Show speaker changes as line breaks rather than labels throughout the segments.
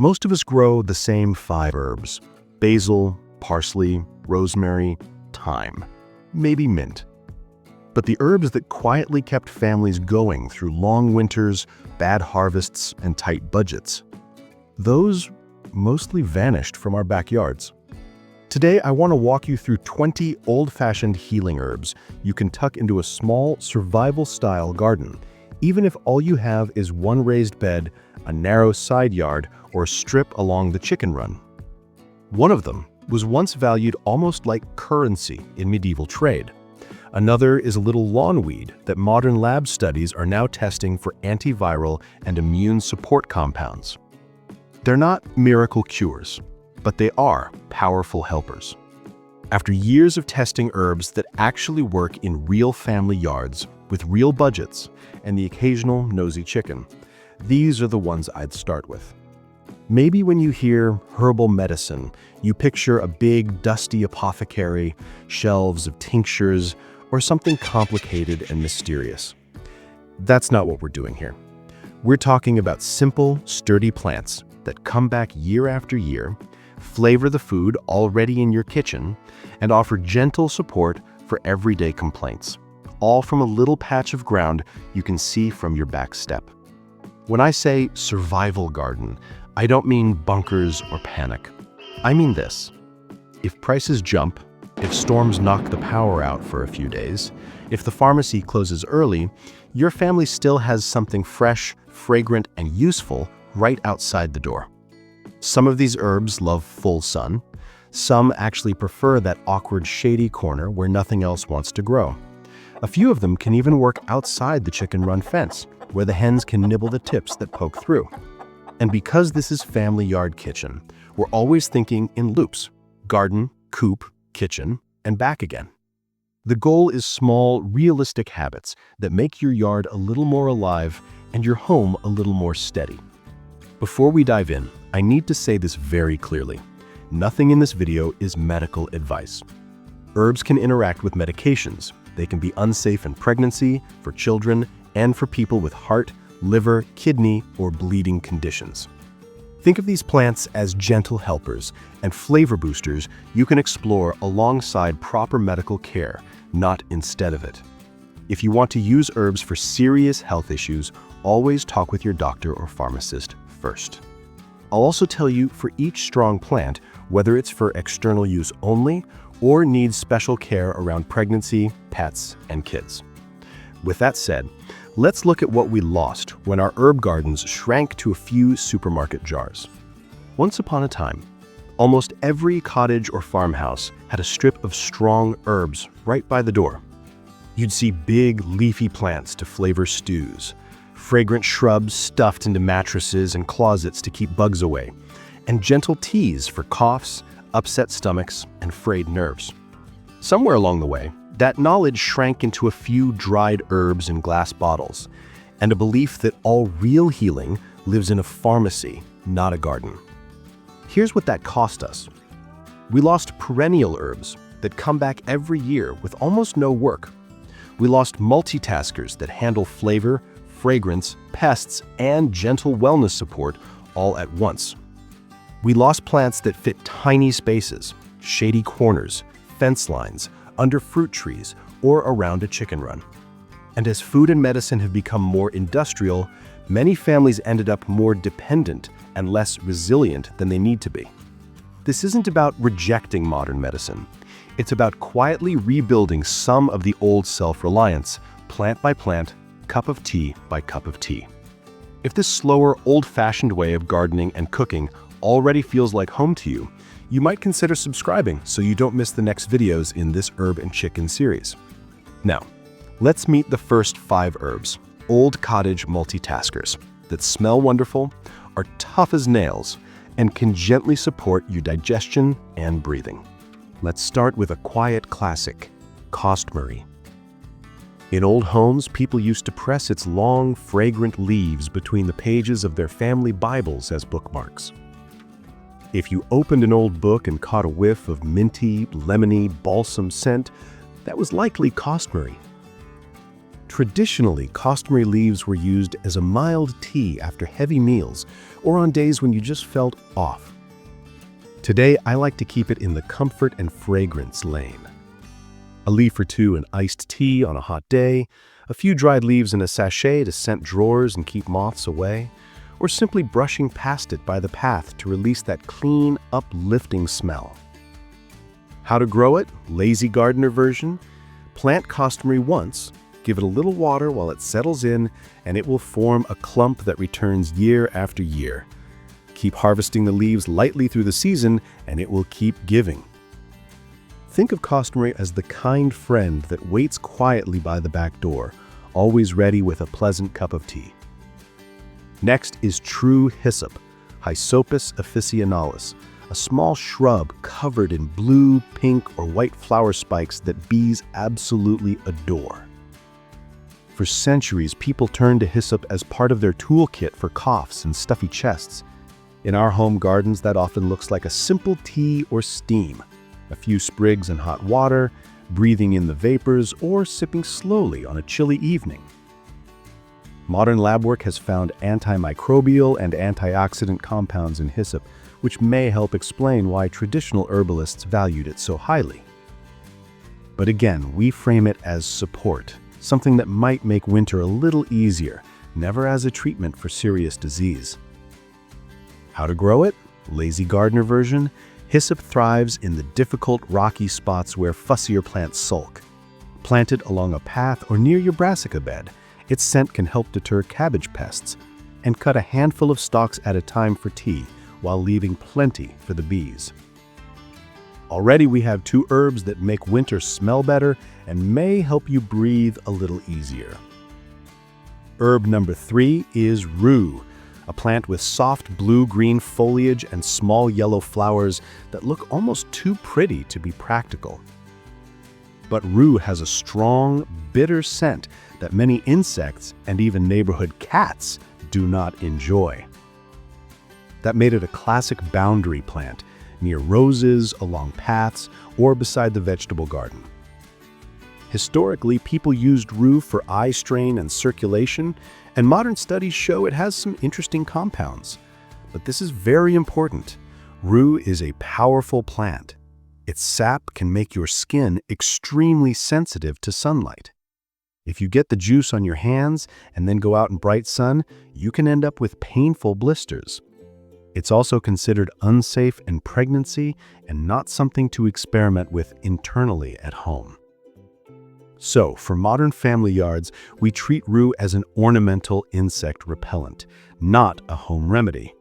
Most of us grow the same 5 herbs: basil, parsley, rosemary, thyme, maybe mint. But the herbs that quietly kept families going through long winters, bad harvests, and tight budgets, those mostly vanished from our backyards. Today, I want to walk you through 20 old-fashioned healing herbs you can tuck into a small, survival-style garden, even if all you have is one raised bed, a narrow side yard, or a strip along the chicken run. One of them was once valued almost like currency in medieval trade. Another is a little lawn weed that modern lab studies are now testing for antiviral and immune support compounds. They're not miracle cures, but they are powerful helpers. After years of testing herbs that actually work in real family yards with real budgets and the occasional nosy chicken, these are the ones I'd start with. Maybe when you hear herbal medicine, you picture a big, dusty apothecary, shelves of tinctures, or something complicated and mysterious. That's not what we're doing here. We're talking about simple, sturdy plants that come back year after year, flavor the food already in your kitchen, and offer gentle support for everyday complaints, all from a little patch of ground you can see from your back step. When I say survival garden, I don't mean bunkers or panic. I mean this: if prices jump, if storms knock the power out for a few days, if the pharmacy closes early, your family still has something fresh, fragrant, and useful right outside the door. Some of these herbs love full sun. Some actually prefer that awkward shady corner where nothing else wants to grow. A few of them can even work outside the chicken run fence, where the hens can nibble the tips that poke through. And because this is family yard kitchen, we're always thinking in loops: garden, coop, kitchen, and back again. The goal is small, realistic habits that make your yard a little more alive and your home a little more steady. Before we dive in, I need to say this very clearly. Nothing in this video is medical advice. Herbs can interact with medications. They can be unsafe in pregnancy, for children, and for people with heart, liver, kidney, or bleeding conditions. Think of these plants as gentle helpers and flavor boosters you can explore alongside proper medical care, not instead of it. If you want to use herbs for serious health issues, always talk with your doctor or pharmacist first. I'll also tell you for each strong plant, whether it's for external use only or needs special care around pregnancy, pets, and kids. With that said, let's look at what we lost when our herb gardens shrank to a few supermarket jars. Once upon a time, almost every cottage or farmhouse had a strip of strong herbs right by the door. You'd see big, leafy plants to flavor stews, fragrant shrubs stuffed into mattresses and closets to keep bugs away, and gentle teas for coughs, upset stomachs, and frayed nerves. Somewhere along the way, that knowledge shrank into a few dried herbs in glass bottles, and a belief that all real healing lives in a pharmacy, not a garden. Here's what that cost us. We lost perennial herbs that come back every year with almost no work. We lost multitaskers that handle flavor, fragrance, pests, and gentle wellness support all at once. We lost plants that fit tiny spaces, shady corners, fence lines, under fruit trees, or around a chicken run. And as food and medicine have become more industrial, many families ended up more dependent and less resilient than they need to be. This isn't about rejecting modern medicine. It's about quietly rebuilding some of the old self-reliance, plant by plant, cup of tea by cup of tea. If this slower, old-fashioned way of gardening and cooking already feels like home to you, you might consider subscribing so you don't miss the next videos in this herb and chicken series. Now, let's meet the first 5 herbs, old cottage multitaskers, that smell wonderful, are tough as nails, and can gently support your digestion and breathing. Let's start with a quiet classic, costmary. In old homes, people used to press its long, fragrant leaves between the pages of their family Bibles as bookmarks. If you opened an old book and caught a whiff of minty, lemony, balsam scent, that was likely costmary. Traditionally, costmary leaves were used as a mild tea after heavy meals or on days when you just felt off. Today, I like to keep it in the comfort and fragrance lane. A leaf or two in iced tea on a hot day, a few dried leaves in a sachet to scent drawers and keep moths away, or simply brushing past it by the path to release that clean, uplifting smell. How to grow it? Lazy gardener version. Plant costmary once, give it a little water while it settles in, and it will form a clump that returns year after year. Keep harvesting the leaves lightly through the season, and it will keep giving. Think of costmary as the kind friend that waits quietly by the back door, always ready with a pleasant cup of tea. Next is true hyssop, Hyssopus officinalis, a small shrub covered in blue, pink, or white flower spikes that bees absolutely adore. For centuries, people turned to hyssop as part of their toolkit for coughs and stuffy chests. In our home gardens, that often looks like a simple tea or steam, a few sprigs in hot water, breathing in the vapors, or sipping slowly on a chilly evening. Modern lab work has found antimicrobial and antioxidant compounds in hyssop, which may help explain why traditional herbalists valued it so highly. But again, we frame it as support, something that might make winter a little easier, never as a treatment for serious disease. How to grow it? Lazy gardener version. Hyssop thrives in the difficult, rocky spots where fussier plants sulk. Plant it along a path or near your brassica bed. Its scent can help deter cabbage pests. And cut a handful of stalks at a time for tea, while leaving plenty for the bees. Already we have two herbs that make winter smell better and may help you breathe a little easier. Herb number 3 is rue, a plant with soft blue-green foliage and small yellow flowers that look almost too pretty to be practical. But rue has a strong, bitter scent that many insects and even neighborhood cats do not enjoy. That made it a classic boundary plant, near roses, along paths, or beside the vegetable garden. Historically, people used rue for eye strain and circulation, and modern studies show it has some interesting compounds. But this is very important. Rue is a powerful plant. Its sap can make your skin extremely sensitive to sunlight. If you get the juice on your hands and then go out in bright sun, you can end up with painful blisters. It's also considered unsafe in pregnancy and not something to experiment with internally at home. So, for modern family yards, we treat rue as an ornamental insect repellent, not a home remedy.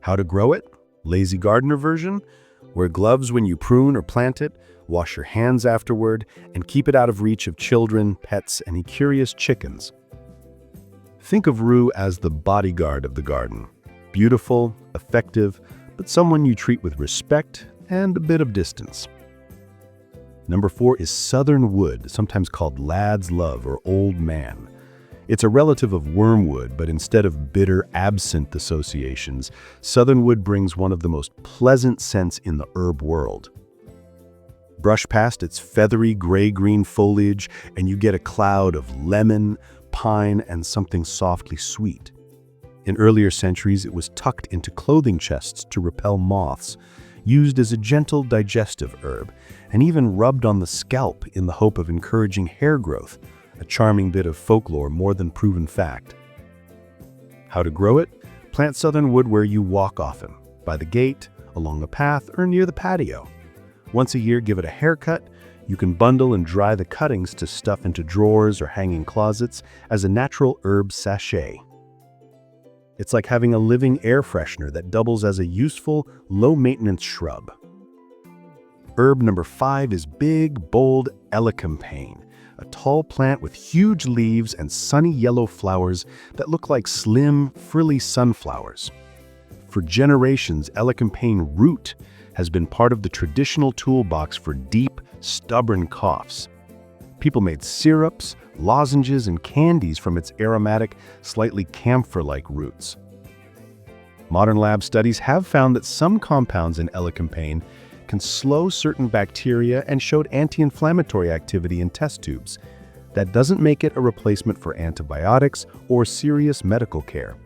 How to grow it? Lazy gardener version. Wear gloves when you prune or plant it, wash your hands afterward, and keep it out of reach of children, pets, and curious chickens. Think of rue as the bodyguard of the garden. Beautiful, effective, but someone you treat with respect and a bit of distance. Number 4 is southern wood, sometimes called lad's love or old man. It's a relative of wormwood, but instead of bitter absinthe associations, southern wood brings one of the most pleasant scents in the herb world. Brush past its feathery gray-green foliage, and you get a cloud of lemon, pine, and something softly sweet. In earlier centuries, it was tucked into clothing chests to repel moths, used as a gentle digestive herb, and even rubbed on the scalp in the hope of encouraging hair growth, a charming bit of folklore more than proven fact. How to grow it? Plant southern wood where you walk often, by the gate, along a path, or near the patio. Once a year, give it a haircut. You can bundle and dry the cuttings to stuff into drawers or hanging closets as a natural herb sachet. It's like having a living air freshener that doubles as a useful, low-maintenance shrub. Herb number 5 is big, bold elecampane, a tall plant with huge leaves and sunny yellow flowers that look like slim, frilly sunflowers. For generations, elecampane root has been part of the traditional toolbox for deep, stubborn coughs. People made syrups, lozenges, and candies from its aromatic, slightly camphor-like roots. Modern lab studies have found that some compounds in elecampane can slow certain bacteria and showed anti-inflammatory activity in test tubes. That doesn't make it a replacement for antibiotics or serious medical care.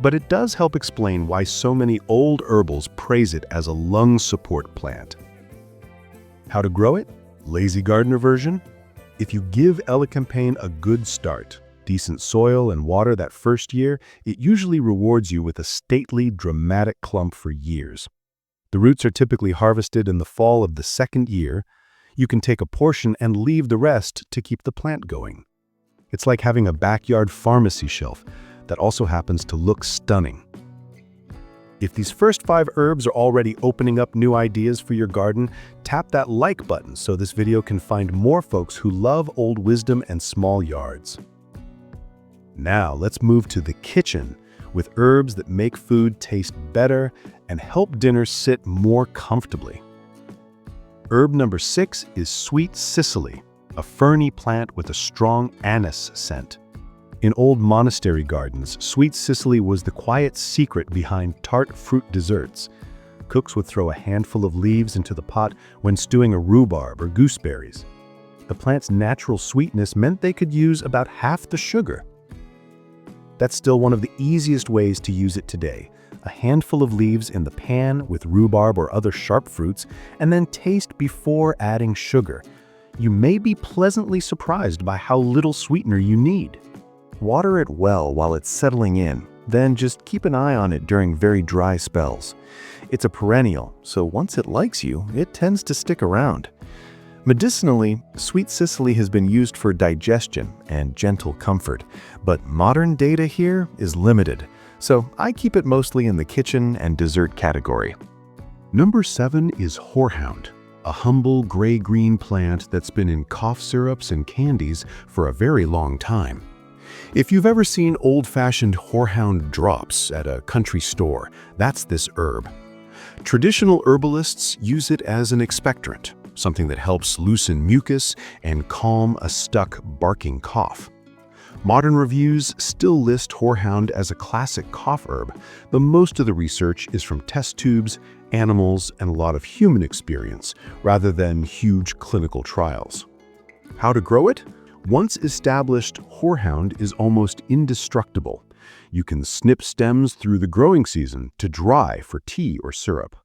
But it does help explain why so many old herbals praise it as a lung support plant. How to grow it? Lazy gardener version? If you give elecampane a good start, decent soil and water that first year, it usually rewards you with a stately, dramatic clump for years. The roots are typically harvested in the fall of the second year. You can take a portion and leave the rest to keep the plant going. It's like having a backyard pharmacy shelf that also happens to look stunning. If these first 5 herbs are already opening up new ideas for your garden, tap that like button so this video can find more folks who love old wisdom and small yards. Now let's move to the kitchen with herbs that make food taste better and help dinner sit more comfortably. Herb number 6 is sweet cicely, a ferny plant with a strong anise scent. In old monastery gardens, sweet cicely was the quiet secret behind tart fruit desserts. Cooks would throw a handful of leaves into the pot when stewing a rhubarb or gooseberries. The plant's natural sweetness meant they could use about half the sugar. That's still one of the easiest ways to use it today. A handful of leaves in the pan with rhubarb or other sharp fruits, and then taste before adding sugar. You may be pleasantly surprised by how little sweetener you need. Water it well while it's settling in, then just keep an eye on it during very dry spells. It's a perennial, so once it likes you, it tends to stick around. Medicinally, sweet cicely has been used for digestion and gentle comfort, but modern data here is limited, so I keep it mostly in the kitchen and dessert category. Number 7 is horehound, a humble gray-green plant that's been in cough syrups and candies for a very long time. If you've ever seen old-fashioned horehound drops at a country store, that's this herb. Traditional herbalists use it as an expectorant, something that helps loosen mucus and calm a stuck, barking cough. Modern reviews still list horehound as a classic cough herb, but most of the research is from test tubes, animals, and a lot of human experience, rather than huge clinical trials. How to grow it? Once established, horehound is almost indestructible. You can snip stems through the growing season to dry for tea or syrup.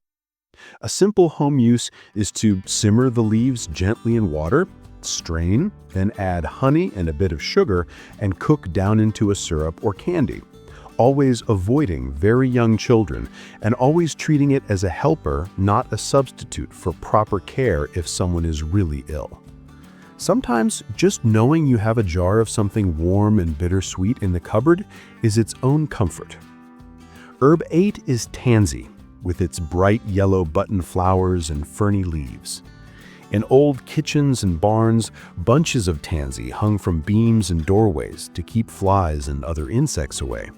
A simple home use is to simmer the leaves gently in water, strain, then add honey and a bit of sugar and cook down into a syrup or candy, always avoiding very young children and always treating it as a helper, not a substitute for proper care if someone is really ill. Sometimes just knowing you have a jar of something warm and bittersweet in the cupboard is its own comfort. Herb 8 is tansy, with its bright yellow button flowers and ferny leaves. In old kitchens and barns, bunches of tansy hung from beams and doorways to keep flies and other insects away.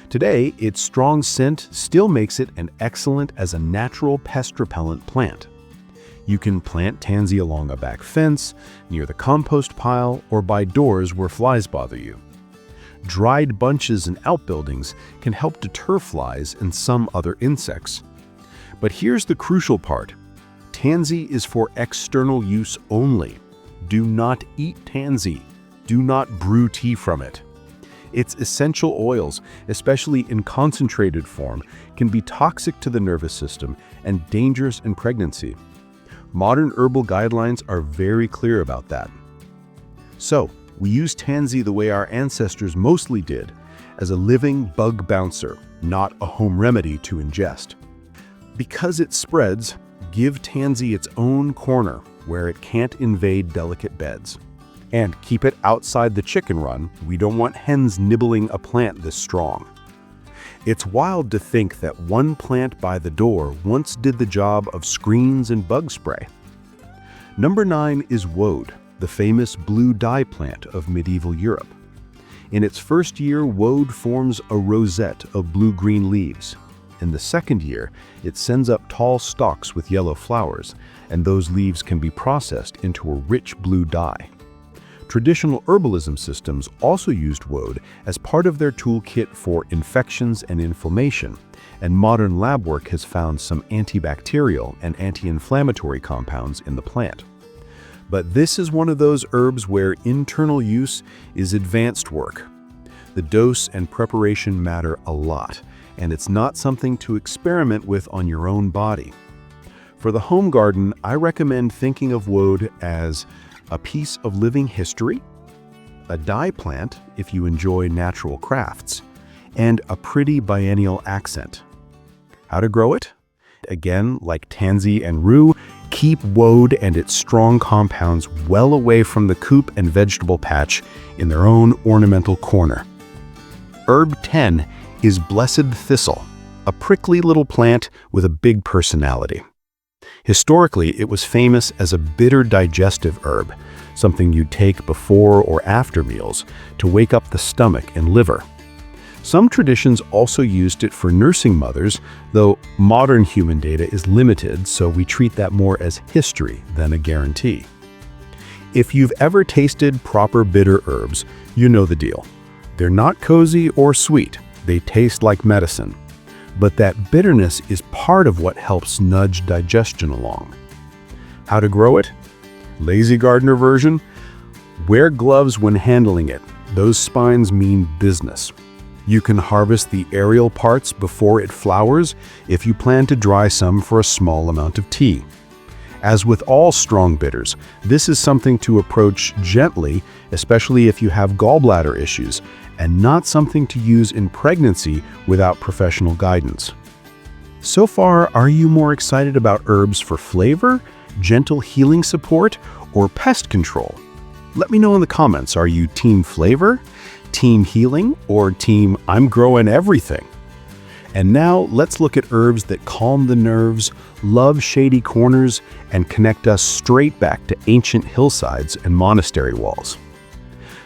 Today, its strong scent still makes it an excellent as a natural pest repellent plant. You can plant tansy along a back fence, near the compost pile, or by doors where flies bother you. Dried bunches in outbuildings can help deter flies and some other insects. But here's the crucial part. Tansy is for external use only. Do not eat tansy. Do not brew tea from it. Its essential oils, especially in concentrated form, can be toxic to the nervous system and dangerous in pregnancy. Modern herbal guidelines are very clear about that. So, we use tansy the way our ancestors mostly did, as a living bug bouncer, not a home remedy to ingest. Because it spreads, give tansy its own corner where it can't invade delicate beds. And keep it outside the chicken run. We don't want hens nibbling a plant this strong. It's wild to think that one plant by the door once did the job of screens and bug spray. Number 9 is woad, the famous blue dye plant of medieval Europe. In its first year, woad forms a rosette of blue-green leaves. In the second year, it sends up tall stalks with yellow flowers, and those leaves can be processed into a rich blue dye. Traditional herbalism systems also used woad as part of their toolkit for infections and inflammation, and modern lab work has found some antibacterial and anti-inflammatory compounds in the plant. But this is one of those herbs where internal use is advanced work. The dose and preparation matter a lot, and it's not something to experiment with on your own body. For the home garden, I recommend thinking of woad as a piece of living history, a dye plant if you enjoy natural crafts, and a pretty biennial accent. How to grow it? Again, like tansy and rue, keep woad and its strong compounds well away from the coop and vegetable patch in their own ornamental corner. Herb 10 is blessed thistle, a prickly little plant with a big personality. Historically, it was famous as a bitter digestive herb, something you'd take before or after meals to wake up the stomach and liver. Some traditions also used it for nursing mothers, though modern human data is limited, so we treat that more as history than a guarantee. If you've ever tasted proper bitter herbs, you know the deal. They're not cozy or sweet, they taste like medicine. But that bitterness is part of what helps nudge digestion along. How to grow it? Lazy gardener version? Wear gloves when handling it. Those spines mean business. You can harvest the aerial parts before it flowers if you plan to dry some for a small amount of tea. As with all strong bitters, this is something to approach gently, especially if you have gallbladder issues, and not something to use in pregnancy without professional guidance. So far, are you more excited about herbs for flavor, gentle healing support, or pest control? Let me know in the comments, are you team flavor, team healing, or team I'm growing everything? And now let's look at herbs that calm the nerves, love shady corners, and connect us straight back to ancient hillsides and monastery walls.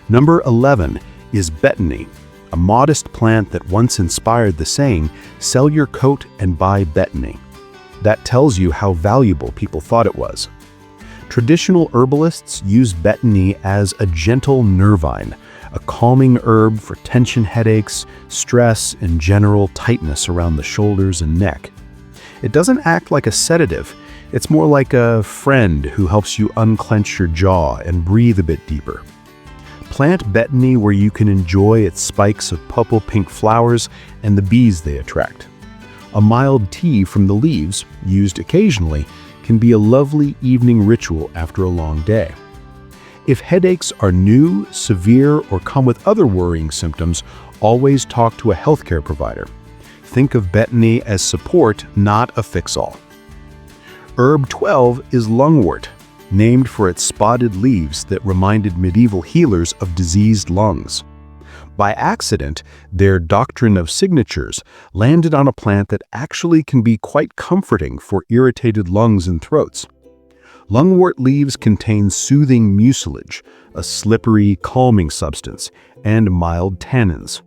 Number 11 is betony, a modest plant that once inspired the saying, "Sell your coat and buy betony." That tells you how valuable people thought it was. Traditional herbalists use betony as a gentle nervine, a calming herb for tension headaches, stress, and general tightness around the shoulders and neck. It doesn't act like a sedative, it's more like a friend who helps you unclench your jaw and breathe a bit deeper. Plant betony where you can enjoy its spikes of purple-pink flowers and the bees they attract. A mild tea from the leaves, used occasionally, can be a lovely evening ritual after a long day. If headaches are new, severe, or come with other worrying symptoms, always talk to a healthcare provider. Think of betony as support, not a fix-all. Herb 12 is lungwort, named for its spotted leaves that reminded medieval healers of diseased lungs. By accident, their doctrine of signatures landed on a plant that actually can be quite comforting for irritated lungs and throats. Lungwort leaves contain soothing mucilage, a slippery, calming substance, and mild tannins.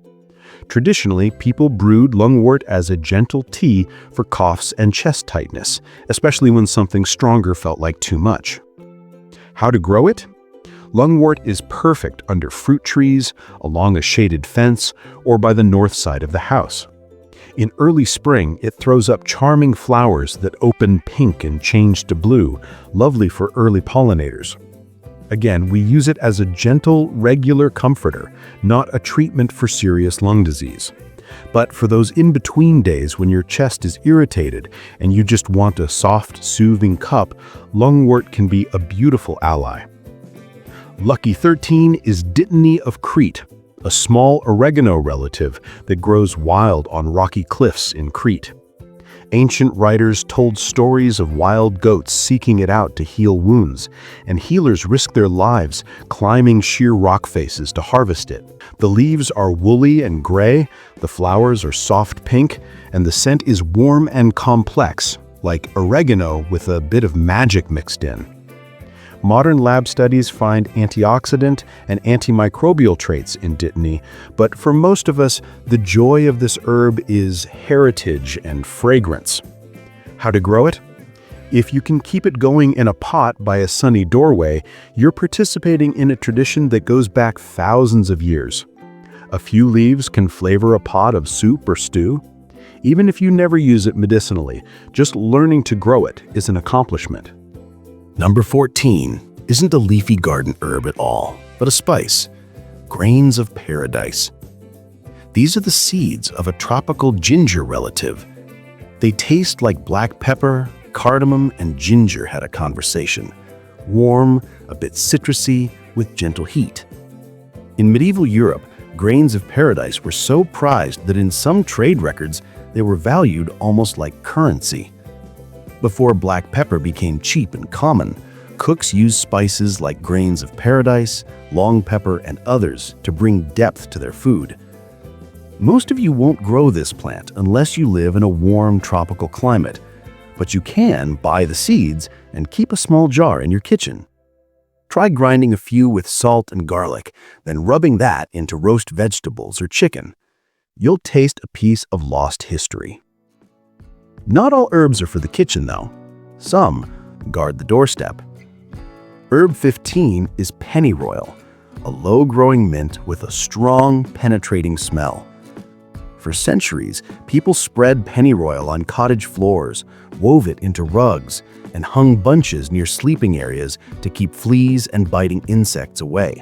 Traditionally, people brewed lungwort as a gentle tea for coughs and chest tightness, especially when something stronger felt like too much. How to grow it? Lungwort is perfect under fruit trees, along a shaded fence, or by the north side of the house. In early spring, it throws up charming flowers that open pink and change to blue, lovely for early pollinators. Again, we use it as a gentle, regular comforter, not a treatment for serious lung disease. But for those in-between days when your chest is irritated and you just want a soft, soothing cup, lungwort can be a beautiful ally. Lucky 13 is dittany of Crete, a small oregano relative that grows wild on rocky cliffs in Crete. Ancient writers told stories of wild goats seeking it out to heal wounds, and healers risk their lives climbing sheer rock faces to harvest it. The leaves are woolly and gray, the flowers are soft pink, and the scent is warm and complex, like oregano with a bit of magic mixed in. Modern lab studies find antioxidant and antimicrobial traits in dittany, but for most of us, the joy of this herb is heritage and fragrance. How to grow it? If you can keep it going in a pot by a sunny doorway, you're participating in a tradition that goes back thousands of years. A few leaves can flavor a pot of soup or stew. Even if you never use it medicinally, just learning to grow it is an accomplishment. Number 14 isn't a leafy garden herb at all, but a spice. Grains of paradise. These are the seeds of a tropical ginger relative. They taste like black pepper, cardamom, and ginger had a conversation. Warm, a bit citrusy, with gentle heat. In medieval Europe, grains of paradise were so prized that in some trade records, they were valued almost like currency. Before black pepper became cheap and common, cooks used spices like grains of paradise, long pepper, and others to bring depth to their food. Most of you won't grow this plant unless you live in a warm tropical climate, but you can buy the seeds and keep a small jar in your kitchen. Try grinding a few with salt and garlic, then rubbing that into roast vegetables or chicken. You'll taste a piece of lost history. Not all herbs are for the kitchen, though. Some guard the doorstep. Herb 15 is pennyroyal, a low-growing mint with a strong, penetrating smell. For centuries, people spread pennyroyal on cottage floors, wove it into rugs, and hung bunches near sleeping areas to keep fleas and biting insects away.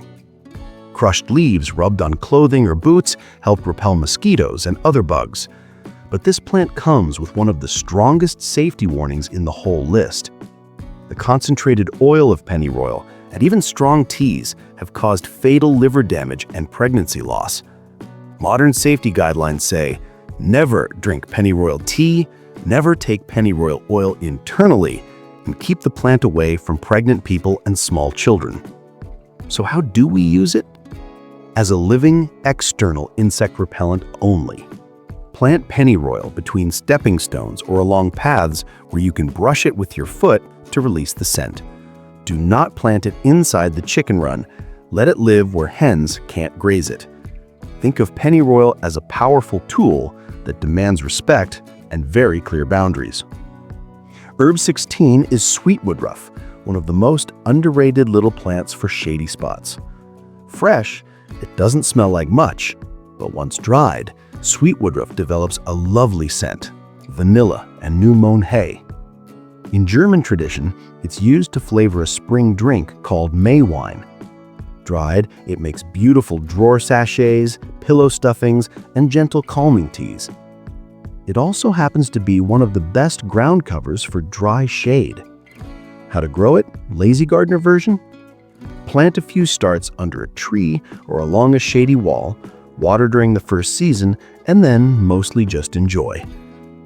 Crushed leaves rubbed on clothing or boots help repel mosquitoes and other bugs. But this plant comes with one of the strongest safety warnings in the whole list. The concentrated oil of pennyroyal and even strong teas have caused fatal liver damage and pregnancy loss. Modern safety guidelines say, never drink pennyroyal tea, never take pennyroyal oil internally, and keep the plant away from pregnant people and small children. So how do we use it? As a living, external insect repellent only. Plant pennyroyal between stepping stones or along paths where you can brush it with your foot to release the scent. Do not plant it inside the chicken run. Let it live where hens can't graze it. Think of pennyroyal as a powerful tool that demands respect and very clear boundaries. Herb 16 is sweet woodruff, one of the most underrated little plants for shady spots. Fresh, it doesn't smell like much, but once dried, sweet woodruff develops a lovely scent, vanilla and new mown hay. In German tradition, it's used to flavor a spring drink called May wine. Dried, it makes beautiful drawer sachets, pillow stuffings, and gentle calming teas. It also happens to be one of the best ground covers for dry shade. How to grow it? Lazy gardener version? Plant a few starts under a tree or along a shady wall, water during the first season, and then mostly just enjoy.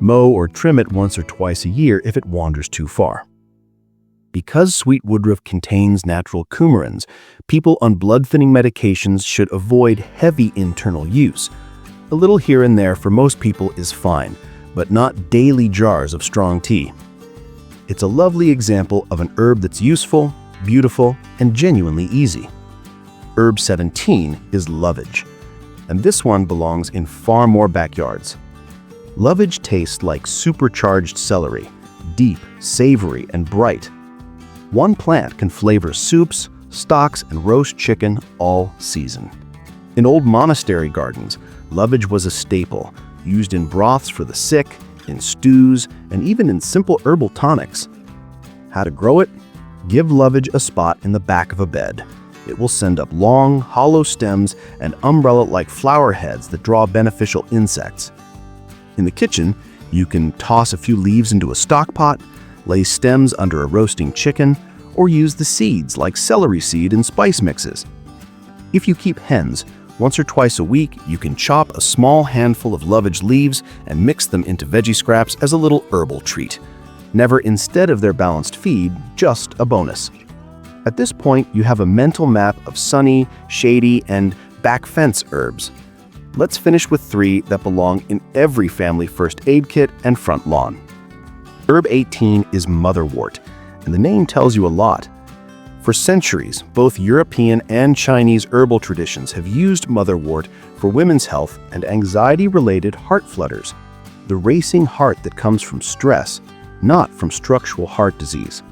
Mow or trim it once or twice a year if it wanders too far. Because sweet woodruff contains natural coumarins, people on blood-thinning medications should avoid heavy internal use. A little here and there for most people is fine, but not daily jars of strong tea. It's a lovely example of an herb that's useful, beautiful, and genuinely easy. Herb 17 is lovage, and this one belongs in far more backyards. Lovage tastes like supercharged celery, deep, savory, and bright. One plant can flavor soups, stocks, and roast chicken all season. In old monastery gardens, lovage was a staple, used in broths for the sick, in stews, and even in simple herbal tonics. How to grow it? Give lovage a spot in the back of a bed. It will send up long, hollow stems and umbrella-like flower heads that draw beneficial insects. In the kitchen, you can toss a few leaves into a stock pot, lay stems under a roasting chicken, or use the seeds like celery seed in spice mixes. If you keep hens, once or twice a week, you can chop a small handful of lovage leaves and mix them into veggie scraps as a little herbal treat. Never instead of their balanced feed, just a bonus. At this point, you have a mental map of sunny, shady, and back fence herbs. Let's finish with 3 that belong in every family first aid kit and front lawn. Herb 18 is motherwort, and the name tells you a lot. For centuries, both European and Chinese herbal traditions have used motherwort for women's health and anxiety-related heart flutters, the racing heart that comes from stress, not from structural heart disease.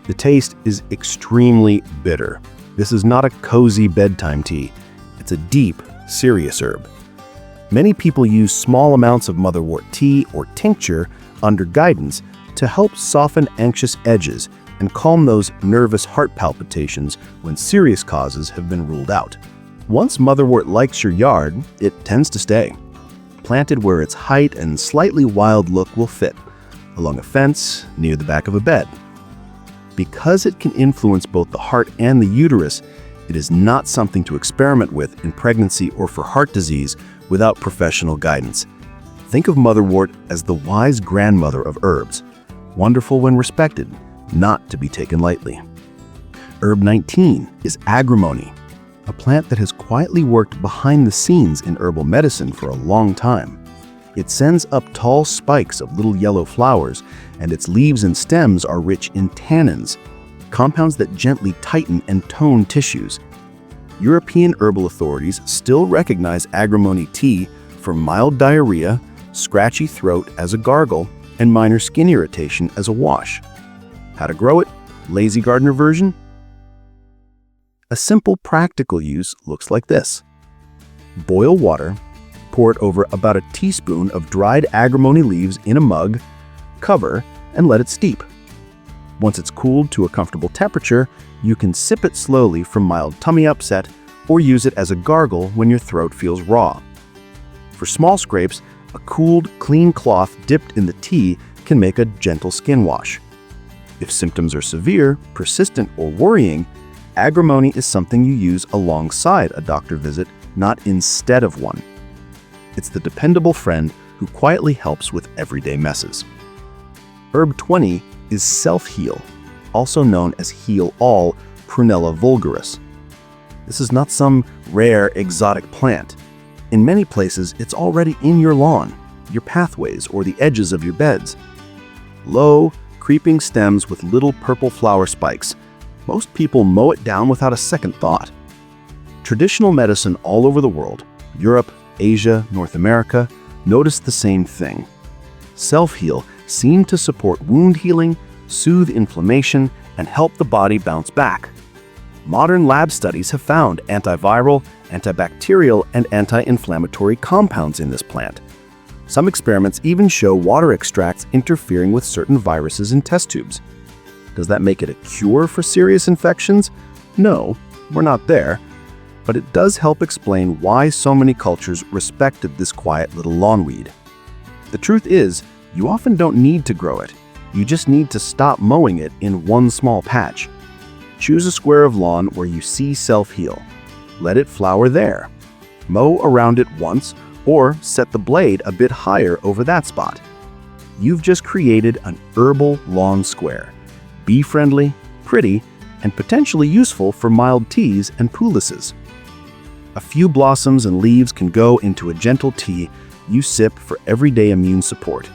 The taste is extremely bitter. This is not a cozy bedtime tea. It's a deep, serious herb. Many people use small amounts of motherwort tea or tincture under guidance to help soften anxious edges and calm those nervous heart palpitations when serious causes have been ruled out. Once motherwort likes your yard, it tends to stay. Planted where its height and slightly wild look will fit, along a fence, near the back of a bed. Because it can influence both the heart and the uterus, it is not something to experiment with in pregnancy or for heart disease without professional guidance. Think of motherwort as the wise grandmother of herbs, wonderful when respected, not to be taken lightly. Herb 19 is agrimony, a plant that has quietly worked behind the scenes in herbal medicine for a long time. It sends up tall spikes of little yellow flowers, and its leaves and stems are rich in tannins, compounds that gently tighten and tone tissues. European herbal authorities still recognize agrimony tea for mild diarrhea, scratchy throat as a gargle, and minor skin irritation as a wash. How to grow it? Lazy gardener version? A simple practical use looks like this. Boil water, pour it over about a teaspoon of dried agrimony leaves in a mug, cover, and let it steep. Once it's cooled to a comfortable temperature, you can sip it slowly for mild tummy upset or use it as a gargle when your throat feels raw. For small scrapes, a cooled, clean cloth dipped in the tea can make a gentle skin wash. If symptoms are severe, persistent, or worrying, agrimony is something you use alongside a doctor visit, not instead of one. It's the dependable friend who quietly helps with everyday messes. Herb 20 is self-heal, also known as heal-all Prunella vulgaris. This is not some rare exotic plant. In many places, it's already in your lawn, your pathways, or the edges of your beds. Low, creeping stems with little purple flower spikes. Most people mow it down without a second thought. Traditional medicine all over the world, Europe, Asia, North America, noticed the same thing. Self-heal seemed to support wound healing, soothe inflammation, and help the body bounce back. Modern lab studies have found antiviral, antibacterial, and anti-inflammatory compounds in this plant. Some experiments even show water extracts interfering with certain viruses in test tubes. Does that make it a cure for serious infections? No, we're not there. But it does help explain why so many cultures respected this quiet little lawn weed. The truth is, you often don't need to grow it. You just need to stop mowing it in one small patch. Choose a square of lawn where you see self-heal. Let it flower there. Mow around it once or set the blade a bit higher over that spot. You've just created an herbal lawn square. Bee-friendly, pretty, and potentially useful for mild teas and poultices. A few blossoms and leaves can go into a gentle tea you sip for everyday immune support.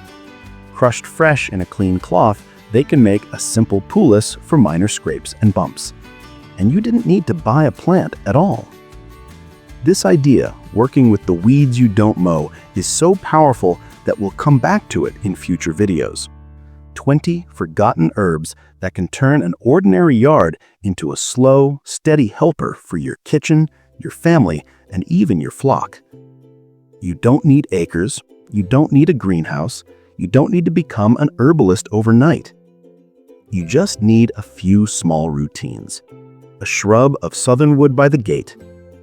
Crushed fresh in a clean cloth, they can make a simple poultice for minor scrapes and bumps. And you didn't need to buy a plant at all. This idea, working with the weeds you don't mow, is so powerful that we'll come back to it in future videos. 20 forgotten herbs that can turn an ordinary yard into a slow, steady helper for your kitchen, your family, and even your flock. You don't need acres, you don't need a greenhouse, you don't need to become an herbalist overnight. You just need a few small routines. A shrub of southernwood by the gate,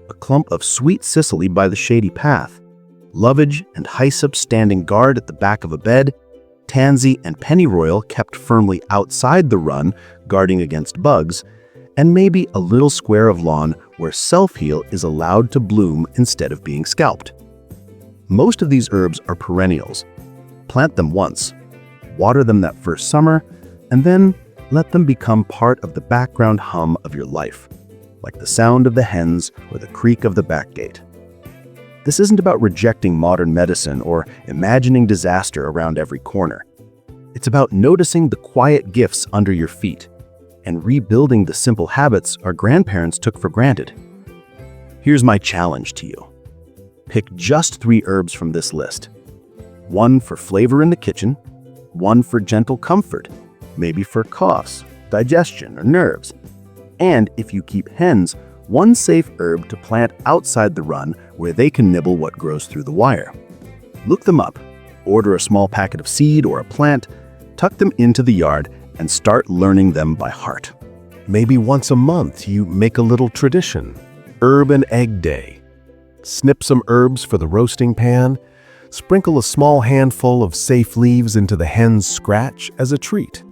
a clump of sweet cicely by the shady path, lovage and hyssop standing guard at the back of a bed, tansy and pennyroyal kept firmly outside the run, guarding against bugs, and maybe a little square of lawn where self-heal is allowed to bloom instead of being scalped. Most of these herbs are perennials. Plant them once, water them that first summer, and then let them become part of the background hum of your life, like the sound of the hens or the creak of the back gate. This isn't about rejecting modern medicine or imagining disaster around every corner. It's about noticing the quiet gifts under your feet and rebuilding the simple habits our grandparents took for granted. Here's my challenge to you. Pick just 3 herbs from this list. 1 for flavor in the kitchen, 1 for gentle comfort, maybe for coughs, digestion, or nerves. And if you keep hens, 1 safe herb to plant outside the run where they can nibble what grows through the wire. Look them up, order a small packet of seed or a plant, tuck them into the yard,
and start learning them by heart.
Maybe once a month you make a little tradition. Herb and Egg Day. Snip some herbs for the roasting pan. Sprinkle a small handful of safe leaves into the hen's scratch as a treat.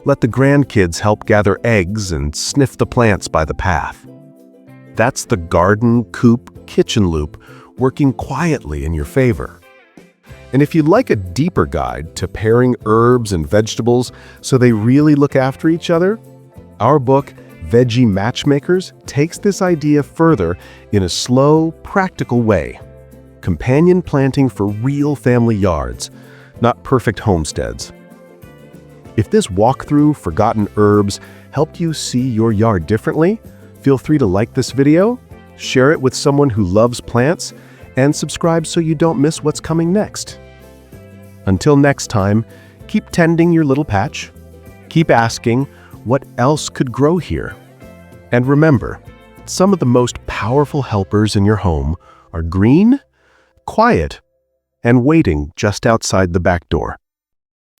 Let the grandkids help gather eggs and sniff the plants by the path. That's the garden, coop, kitchen loop working quietly in your favor. And if you'd like a deeper guide to pairing herbs and vegetables so they really look after each other, our book, Veggie Matchmakers, takes this idea further in a slow, practical way. Companion planting for real family yards, not perfect homesteads. If this walkthrough forgotten herbs helped you see your yard differently, feel free to like this video, share it with someone who loves plants, and subscribe so you don't miss what's coming next. Until next time, keep tending your little patch. Keep asking, what else could grow here? And remember, some of the most powerful helpers in your home are green, quiet, and waiting just outside the back door.